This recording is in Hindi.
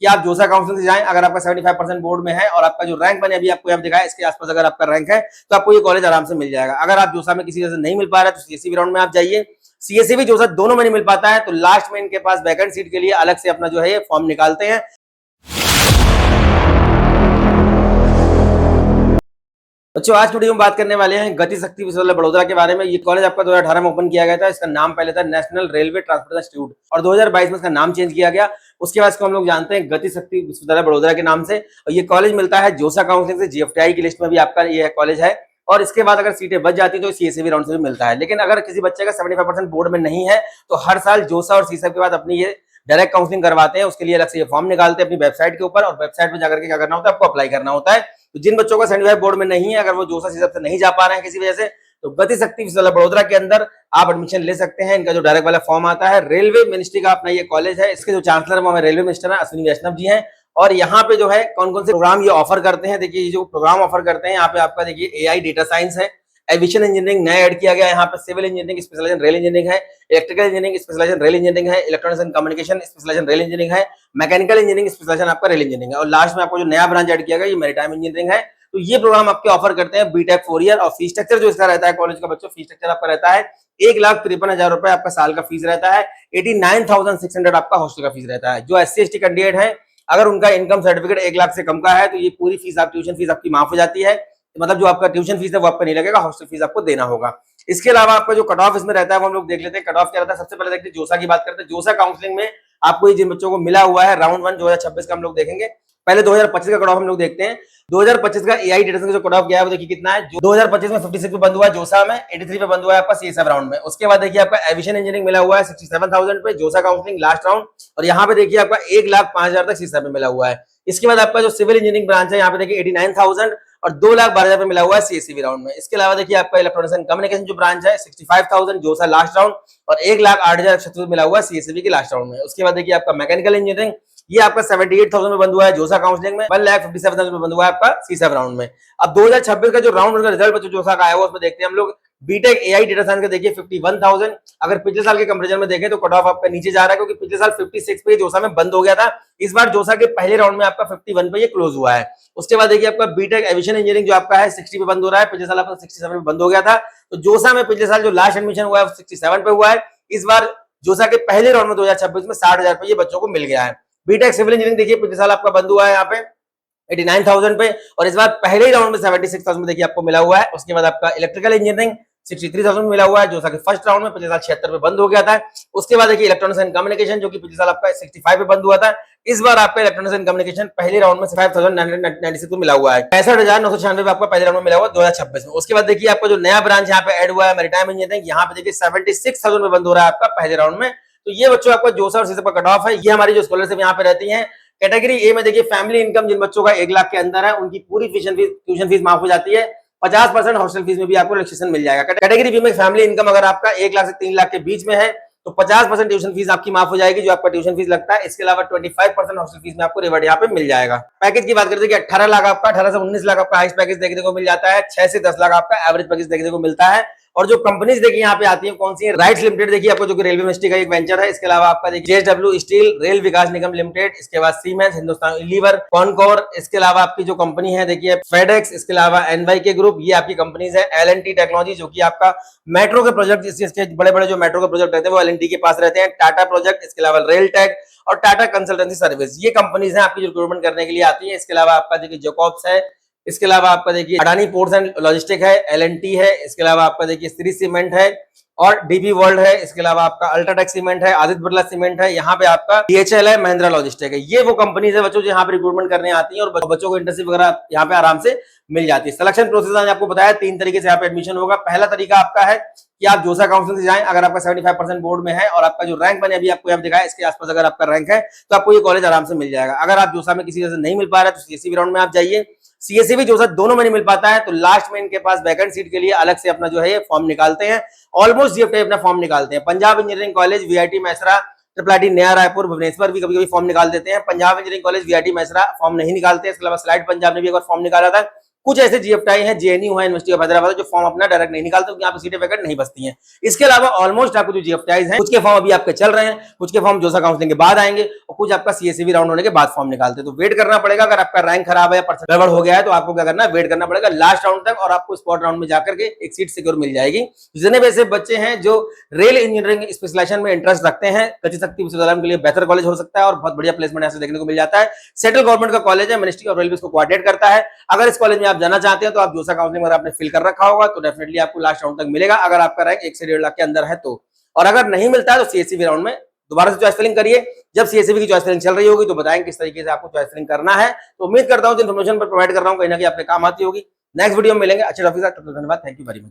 कि आप जोसा काउंसिलिंग से जाएं। अगर आपका 75% बोर्ड में है और आपका जो रैंक मैंने अभी आपको यहाँ दिखाया इसके आसपास अगर आपका रैंक है तो आपको ये कॉलेज आराम से मिल जाएगा। अगर आप जोसा में किसी वजह से नहीं मिल पा रहा है तो सीएससी राउंड में आप जाइए। सीएससी भी जोसा दोनों में नहीं मिल पाता है तो लास्ट में इनके पास वैकेंट सीट के लिए अलग से अपना जो है ये फॉर्म निकालते हैं। बच्चों आज की वीडियो में बात करने वाले हैं गति शक्ति विश्वविद्यालय बड़ोदरा के बारे में। ये कॉलेज आपका 2018 में ओपन किया गया था। इसका नाम पहले था नेशनल रेलवे ट्रांसपोर्टेशन इंस्टीट्यूट और 2022 में इसका नाम चेंज किया गया। उसके बाद इसको हम लोग जानते हैं गति शक्ति विश्वविद्यालय बड़ोदरा के नाम से। और ये कॉलेज मिलता है जोसा काउंसिलिंग से, जीएफटीआई की लिस्ट में भी आपका ये कॉलेज है। और इसके बाद अगर सीटें बच जाती तो सीएससी राउंड से भी मिलता है। लेकिन अगर किसी बच्चे का 75% बोर्ड में नहीं है तो हर साल जोसा और सीसब के बाद अपनी ये डायरेक्ट काउंसलिंग करवाते हैं। उसके लिए अलग से ये फॉर्म निकालते हैं अपनी वेबसाइट के ऊपर और वेबसाइट में जाकर के क्या करना होता है, आपको अप्लाई करना होता है। तो जिन बच्चों का 75 बोर्ड में नहीं है, अगर वो जोसा सीसब से नहीं जा पा रहे हैं किसी वजह से, तो गति शक्ति विश्वविद्यालय बड़ोदरा के अंदर आप एडमिशन ले सकते हैं। इनका जो डायरेक्ट वाला फॉर्म आता है, रेलवे मिनिस्ट्री का अपना ये कॉलेज है। इसके जो चांसलर है वो हमारे रेलवे मिनिस्टर है अश्विनी वैष्णव जी हैं। और यहाँ पे जो है कौन कौन से प्रोग्राम ये ऑफर करते हैं, देखिए ये जो प्रोग्राम ऑफर करते हैं यहाँ पे आपका देखिए एआई डेटा साइंस है, एविएशन इंजीनियरिंग नया ऐड किया गया है यहाँ पे, civil engineering specialization rail engineering है, electrical engineering specialization rail engineering है, electronics and communication specialization rail engineering है, मैकेनिकल इंजीनियरिंग स्पेशलाइजेशन आपका रेल इंजीनियरिंग है और लास्ट में आपको जो नया ब्रांच ऐड किया गया ये मैरीटाइम इंजीनियरिंग है। तो ये प्रोग्राम आपके ऑफर करते हैं बीटेक 4 ईयर। और फीस स्ट्रक्चर जो इसका रहता है कॉलेज का बच्चों, फीस स्ट्रक्चर आपका रहता है 1,53,000 रुपए आपका साल का फीस रहता है। 89,600 आपका हॉस्टल का फीस रहता है। जो एससी एसटी कैंडिडेट है अगर उनका इनकम सर्टिफिकेट 1 लाख से कम का है तो ये पूरी फीस आप ट्यूशन फीस आपकी माफ हो जाती है। मतलब जो आपका ट्यूशन फीस है वो आपका नहीं लगेगा, हॉस्टल फीस आपको देना होगा। इसके अलावा आपका जो कट ऑफ इसमें रहता है वो हम लोग देख लेते हैं। कट ऑफ क्या रहता है, सबसे पहले देखते हैं जोसा की बात करते हैं। जोसा काउंसलिंग में आपको ये जिन बच्चों को मिला हुआ है राउंड 1 2026 का हम लोग देखेंगे। पहले 2025 का कट ऑफ हम लोग देखते हैं। 2025 का एआई डेटा का जो कट ऑफ गया है वो देखिए कितना है। 2025 में 56 पे बंद हुआ है जोसा में, 83 पे बंद हुआ है आपका सीएसएफ राउंड में। उसके बाद देखिए आपका एविएशन इंजीनियरिंग मिला हुआ है 67,000 पे जोसा काउंसलिंग लास्ट राउंड। और यहाँ पे देखिए आपका 1,05,000 तक सीएसएफ में मिला हुआ है। इसके बाद आपका जो सिविल इंजीनियरिंग ब्रांच है यहाँ पे देखिए 89,000 और 2,12,000 पे मिला हुआ है सीएससी राउंड में। इसके अलावा देखिए आपका इलेक्ट्रॉनिक्स एंड कम्युनिकेशन जो ब्रांच है 65,000 जोसा लास्ट राउंड और 1,08,000 मिला हुआ है सीएससी के लास्ट राउंड में। उसके बाद देखिए आपका मैकेनिकल इंजीनियरिंग ये आपका 78,000 में बंद हुआ है जोसा काउंसलिंग में, 1,57,000 में बंद हुआ है आपका सीसब राउंड में। अब 2026 का जो राउंड का रिजल्ट बच्चों जोसा का आया हुआ उसमें देखते हैं हम लोग। बीटेक एआई डेटा साइंस का देखिए 51,000। अगर पिछले साल के कंपैरिजन में देखें तो कट ऑफ आपका नीचे जा रहा है क्योंकि पिछले साल 56 पे जोसा में बंद हो गया था। इस बार जोसा के पहले राउंड में आपका 51 पे ये क्लोज हुआ है। उसके बाद देखिए आपका बीटेक एविएशन इंजीनियरिंग जो आपका है 60 पे बंद हो रहा है। पिछले साल आपका 67 पे बंद हो गया था। तो जोसा में पिछले साल जो लास्ट एडमिशन हुआ है 67 पे हुआ है। इस बार जोसा के पहले राउंड में 2026 में 60,000 पे ये बच्चों को मिल गया है। बीटेक सिविल इंजीनियरिंग देखिए पिछले साल आपका बंद हुआ है यहाँ पे 89,000 पे और इस बार पहले ही राउंड में 76,000 में देखिए आपको मिला हुआ है। उसके बाद आपका इलेक्ट्रिकल इंजीनियरिंग 63,000 में मिला हुआ है जो कि फर्स्ट राउंड में पिछले साल 76 पे बंद हो गया था। उसके बाद देखिए इलेक्ट्रॉनिक्स एंड कम्युनिकेशन जो कि पिछले साल आपका 65 पे बंद हुआ था। इस बार आपका इलेक्ट्रॉनिक्स एंड कम्युनिकेशन पहले राउंड में 5,996 मिला हुआ है। 65,996 आपका पहले राउंड में मिला हुआ 2026 में। उसके बाद देखिए आपका जो नया ब्रांच यहाँ पे ऐड हुआ है मैरीटाइम इंजीनियरिंग, यहाँ पे देखिए 76,000 में बंद हो रहा है आपका पहले राउंड में। तो ये बच्चों आपका जोसा और सीसब का कट ऑफ है। ये हमारी जो स्कॉलरशिप यहाँ पे रहती है कैटेगरी ए में देखिए फैमिली इनकम जिन बच्चों का 1 लाख के अंदर है उनकी पूरी ट्यूशन फीस माफ हो जाती है। 50% हॉस्टल फीस में भी आपको रिलैक्सेशन मिल जाएगा। कैटेगरी बी में फैमिली इनकम अगर आपका 1 लाख से 3 लाख के बीच में है तो 50% ट्यूशन फीस आपकी माफ हो जाएगी जो आपका ट्यूशन फीस लगता है। इसके अलावा 25% हॉस्टल फीस में आपको रिवर्ट यहाँ पे मिल जाएगा। पैकेज की बात करते हैं कि 18 लाख आपका 18 से 19 लाख आपका हाईएस्ट पैकेज देखने को मिल जाता है। 6 से 10 लाख आपका एवरेज पैकेज देखने को मिलता है। और जो कंपनीज देखिए यहाँ पे आती है कौन सी है, राइट्स लिमिटेड देखिए आपको जो कि रेलवे मिनिस्ट्री का एक वेंचर है। इसके अलावा आपका देखिए जेएसडब्ल्यू स्टील, रेल विकास निगम लिमिटेड, इसके बाद सीमेंस, हिंदुस्तान यूनिलीवर, कॉनकोर, इसके अलावा आपकी जो कंपनी है देखिए फेडेक्स, इसके अलावा एनवाईके ग्रुप, ये आपकी कंपनीज है। एलएनटी टेक्नोलॉजी जो कि आपका मेट्रो के प्रोजेक्ट, इसके बड़े बड़े जो मेट्रो के प्रोजेक्ट रहते हैं वो एलएनटी के पास रहते हैं। टाटा प्रोजेक्ट, इसके अलावा रेल टेक और टाटा कंसल्टेंसी सर्विस, ये कंपनीज है आपकी जो रिक्रूटमेंट करने के लिए आती है। इसके अलावा आपका देखिए जैकब्स है, इसके अलावा आपका देखिए अडानी पोर्ट्स एंड लॉजिस्टिक है, एलएनटी है, इसके अलावा आपका देखिए श्री सीमेंट है और डीबी वर्ल्ड है, इसके अलावा आपका अल्ट्राटेक सीमेंट है, आदित्य बिरला सीमेंट है, यहाँ पे आपका डीएचएल है, महिंद्रा लॉजिस्टिक है। ये वो कंपनीज है बच्चों जो यहाँ पे रिक्रूटमेंट करने आती है और बच्चों को इंटर्नशिप वगैरह यहाँ पे आराम से मिल जाती है। सिलेक्शन प्रोसेस मैंने आपको बताया 3 तरीके से यहाँ पे एडमिशन होगा। पहला तरीका आपका है कि आप जोसा काउंसिलिंग से जाएं। अगर आपका 75% बोर्ड में है और आपका जो रैंक मैंने अभी आपको यहाँ दिखाया इसके आसपास अगर आपका रैंक है तो आपको ये कॉलेज आराम से मिल जाएगा। अगर आप जोसा में किसी वजह से नहीं मिल पा रहा है तो सीएससी राउंड में आप जाइए। सीएससी भी जोसा दोनों में नहीं मिल पाता है तो लास्ट में इनके पास वैकेंट सीट के लिए अलग से अपना जो है ये फॉर्म निकालते हैं। ऑलमोस्ट जीएफटीआई अपना फॉर्म निकालते हैं। Punjab engineering college, VIT Mesra, triple IT Naya Raipur, Bhubaneswar भी कभी कभी फॉर्म निकाल देते हैं। Punjab engineering college, VIT Mesra form नहीं निकालते। इसके अलावा स्लाइड पंजाब ने भी एक बार फॉर्म निकाला था। कुछ ऐसे जीएफटीआई हैं, जेएनयू है, यूनिवर्सिटी ऑफ हैदराबाद, जो फॉर्म अपना डायरेक्ट नहीं निकालते क्योंकि यहाँ पे सीटें वैकेंट नहीं बचती हैं। इसके अलावा ऑलमोस्ट आपको जो जीएफटीआई हैं, कुछ के फॉर्म अभी आपके चल रहे हैं, कुछ के फॉर्म जोसा काउंसलिंग के बाद आएंगे और कुछ आपका सीएसईबी राउंड होने के बाद फॉर्म निकालते हैं। तो वेट करना पड़ेगा। अगर आपका रैंक खराब है या परसेंट गड़बड़ हो गया है तो आपको क्या करना है, वेट करना पड़ेगा लास्ट राउंड तक और आपको स्पॉट राउंड में जाकर के एक सीट सिक्योर मिल जाएगी। जितने भी ऐसे बच्चे हैं जो रेल इंजीनियरिंग स्पेशलाइजेशन में इंटरेस्ट रखते हैं, गतिशक्ति विश्वविद्यालय के लिए बेहतर कॉलेज हो सकता है और बहुत बढ़िया प्लेसमेंट यहाँ से देखने को मिल जाता है। सेंट्रल गवर्नमेंट का कॉलेज है, मिनिस्ट्री ऑफ रेलवे को कोऑर्डिनेट करता है। अगर इस कॉलेज में आप जाना चाहते हैं तो आप जोसा काउंसलिंग अगर आपने फिल कर रखा होगा तो डेफिनेटली आपको लास्ट राउंड तक मिलेगा, अगर आपका रैंक 1 से 1.5 लाख के अंदर है तो। और अगर नहीं मिलता है तो सीएसईबी राउंड में दोबारा से चॉइस फिलिंग करिए। जब सीएसईबी की चॉइस फिलिंग चल रही होगी तो बताएंगे किस तरीके से आपको चॉइस फिलिंग करना है। तो उम्मीद करता हूं जो इन्फॉर्मेशन पर प्रोवाइड कर रहा हूं कहीं ना कहीं आपके काम आती होगी। नेक्स्ट वीडियो में मिलेंगे अच्छे टॉपिक के साथ। धन्यवाद, थैंक यू वेरी मच।